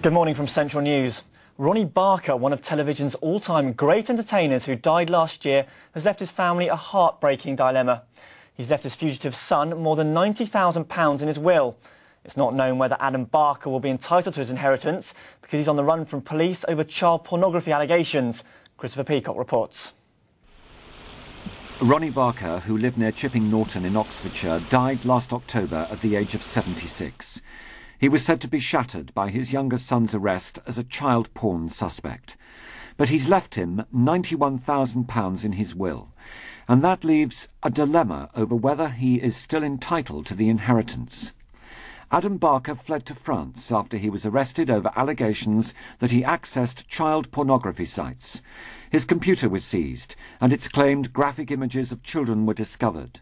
Good morning from Central News. Ronnie Barker, one of television's all-time great entertainers who died last year, has left his family a heartbreaking dilemma. He's left his fugitive son more than £90,000 in his will. It's not known whether Adam Barker will be entitled to his inheritance because he's on the run from police over child pornography allegations. Christopher Peacock reports. Ronnie Barker, who lived near Chipping Norton in Oxfordshire, died last October at the age of 76. He was said to be shattered by his younger son's arrest as a child porn suspect. But he's left him £91,000 in his will, and that leaves a dilemma over whether he is still entitled to the inheritance. Adam Barker fled to France after he was arrested over allegations that he accessed child pornography sites. His computer was seized, and it's claimed graphic images of children were discovered.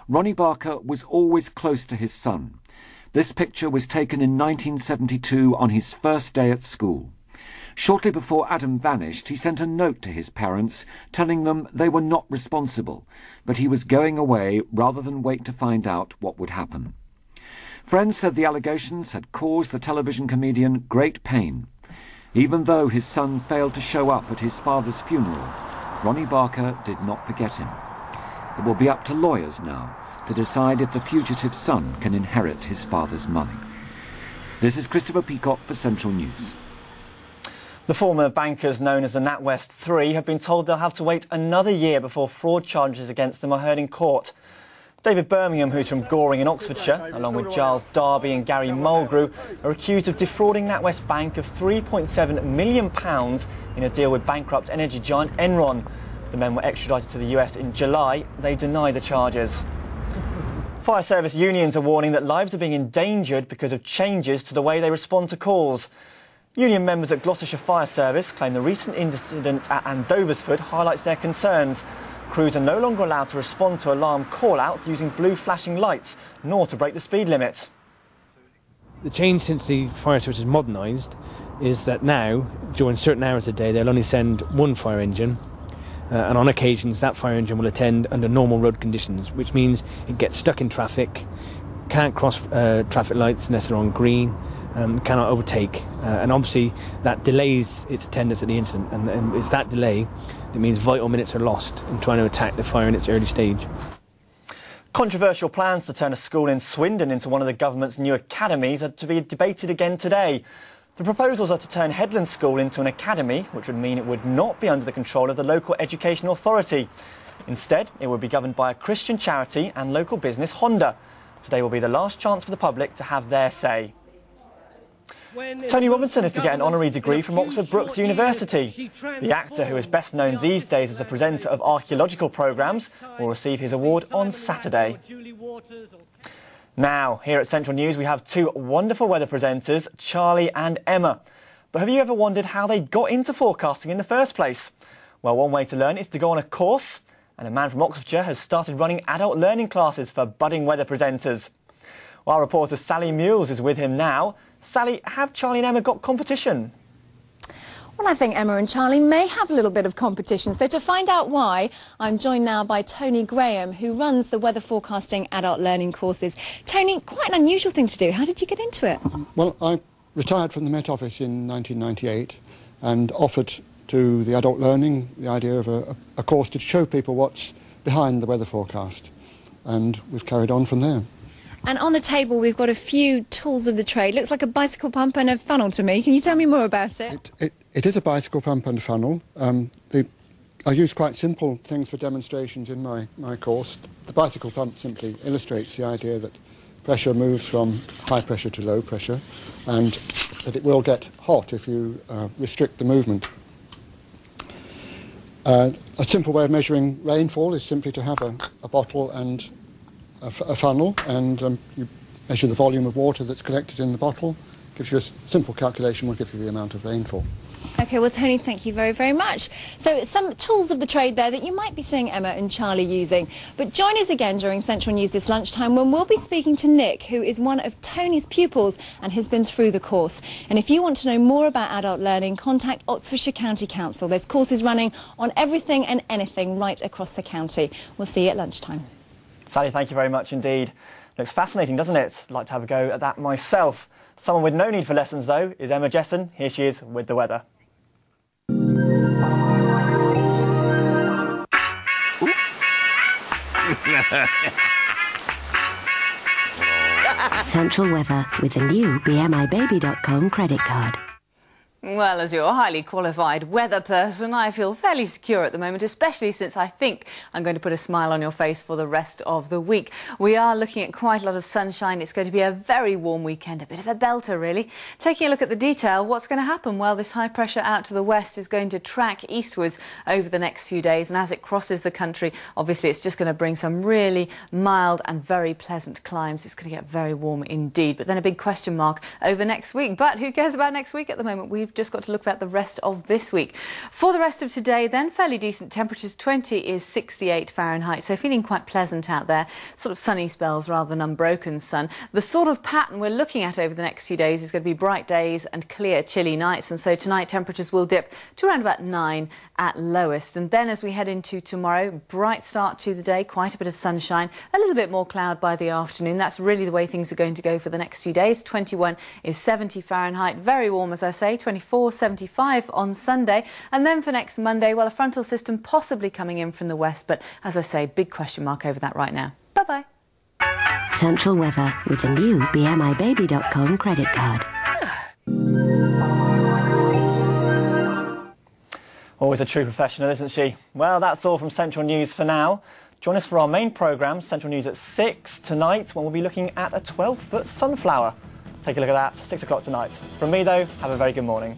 Ronnie Barker was always close to his son. This picture was taken in 1972 on his first day at school. Shortly before Adam vanished, he sent a note to his parents telling them they were not responsible, but he was going away rather than wait to find out what would happen. Friends said the allegations had caused the television comedian great pain. Even though his son failed to show up at his father's funeral, Ronnie Barker did not forget him. It will be up to lawyers now to decide if the fugitive son can inherit his father's money. This is Christopher Peacock for Central News. The former bankers known as the NatWest Three have been told they'll have to wait another year before fraud charges against them are heard in court. David Birmingham, who's from Goring in Oxfordshire, along with Giles Darby and Gary Mulgrew, are accused of defrauding NatWest Bank of £3.7 million in a deal with bankrupt energy giant Enron. The men were extradited to the US in July. They deny the charges. Fire service unions are warning that lives are being endangered because of changes to the way they respond to calls. Union members at Gloucestershire Fire Service claim the recent incident at Andoversford highlights their concerns. Crews are no longer allowed to respond to alarm call-outs using blue flashing lights, nor to break the speed limit. The change since the fire service is modernised is that now, during certain hours of the day, they'll only send one fire engine, and on occasions that fire engine will attend under normal road conditions, which means it gets stuck in traffic, can't cross traffic lights unless they're on green, cannot overtake, and obviously that delays its attendance at the incident, and it's that delay that means vital minutes are lost in trying to attack the fire in its early stage. Controversial plans to turn a school in Swindon into one of the government's new academies are to be debated again today. The proposals are to turn Headland School into an academy, which would mean it would not be under the control of the local education authority. Instead, it would be governed by a Christian charity and local business Honda. Today will be the last chance for the public to have their say. Tony Robinson is to get an honorary degree from Oxford Brookes University. The actor, who is best known these days as a presenter of archaeological programmes, will receive his award on Saturday. Now, here at Central News, we have two wonderful weather presenters, Charlie and Emma. But have you ever wondered how they got into forecasting in the first place? Well, one way to learn is to go on a course, and a man from Oxfordshire has started running adult learning classes for budding weather presenters. Our reporter Sally Mules is with him now. Sally, have Charlie and Emma got competition? Well, I think Emma and Charlie may have a little bit of competition. So to find out why, I'm joined now by Tony Graham, who runs the weather forecasting adult learning courses. Tony, quite an unusual thing to do. How did you get into it? Well, I retired from the Met Office in 1998 and offered to the adult learning the idea of a course to show people what's behind the weather forecast. And we've carried on from there. And on the table, we've got a few tools of the trade. Looks like a bicycle pump and a funnel to me. Can you tell me more about it? It is a bicycle pump and a funnel. I use quite simple things for demonstrations in my course. The bicycle pump simply illustrates the idea that pressure moves from high pressure to low pressure, and that it will get hot if you restrict the movement. A simple way of measuring rainfall is simply to have a bottle and a funnel, and you measure the volume of water that's collected in the bottle. Gives you a simple calculation, will give you the amount of rainfall. OK, well, Tony, thank you very, very much. So some tools of the trade there that you might be seeing Emma and Charlie using. But join us again during Central News this lunchtime when we'll be speaking to Nick, who is one of Tony's pupils and has been through the course. And if you want to know more about adult learning, contact Oxfordshire County Council. There's courses running on everything and anything right across the county. We'll see you at lunchtime. Sally, thank you very much indeed. Looks fascinating, doesn't it? I'd like to have a go at that myself. Someone with no need for lessons, though, is Emma Jesson. Here she is with the weather. Central Weather with the new BMIBaby.com credit card. Well, as you're a highly qualified weather person, I feel fairly secure at the moment, especially since I think I'm going to put a smile on your face for the rest of the week. We are looking at quite a lot of sunshine. It's going to be a very warm weekend, a bit of a belter, really. Taking a look at the detail, what's going to happen? Well, this high pressure out to the west is going to track eastwards over the next few days, and as it crosses the country, obviously it's just going to bring some really mild and very pleasant climes. It's going to get very warm indeed, but then a big question mark over next week. But who cares about next week at the moment? We've just got to look at the rest of this week. For the rest of today then, fairly decent temperatures. 20 is 68 Fahrenheit, so feeling quite pleasant out there. Sort of sunny spells rather than unbroken sun. The sort of pattern we're looking at over the next few days is going to be bright days and clear, chilly nights, and so tonight temperatures will dip to around about 9 at lowest. And then as we head into tomorrow, bright start to the day, quite a bit of sunshine, a little bit more cloud by the afternoon. That's really the way things are going to go for the next few days. 21 is 70 Fahrenheit, very warm as I say, 24, 75 on Sunday. And then for next Monday, well, a frontal system possibly coming in from the west, but as I say, big question mark over that right now. Bye-bye. Central Weather with the new BMIBaby.com credit card. Always a true professional, isn't she? Well, that's all from Central News for now. Join us for our main programme, Central News at 6 tonight, when we'll be looking at a 12-foot sunflower. Take a look at that, 6 o'clock tonight. From me, though, have a very good morning.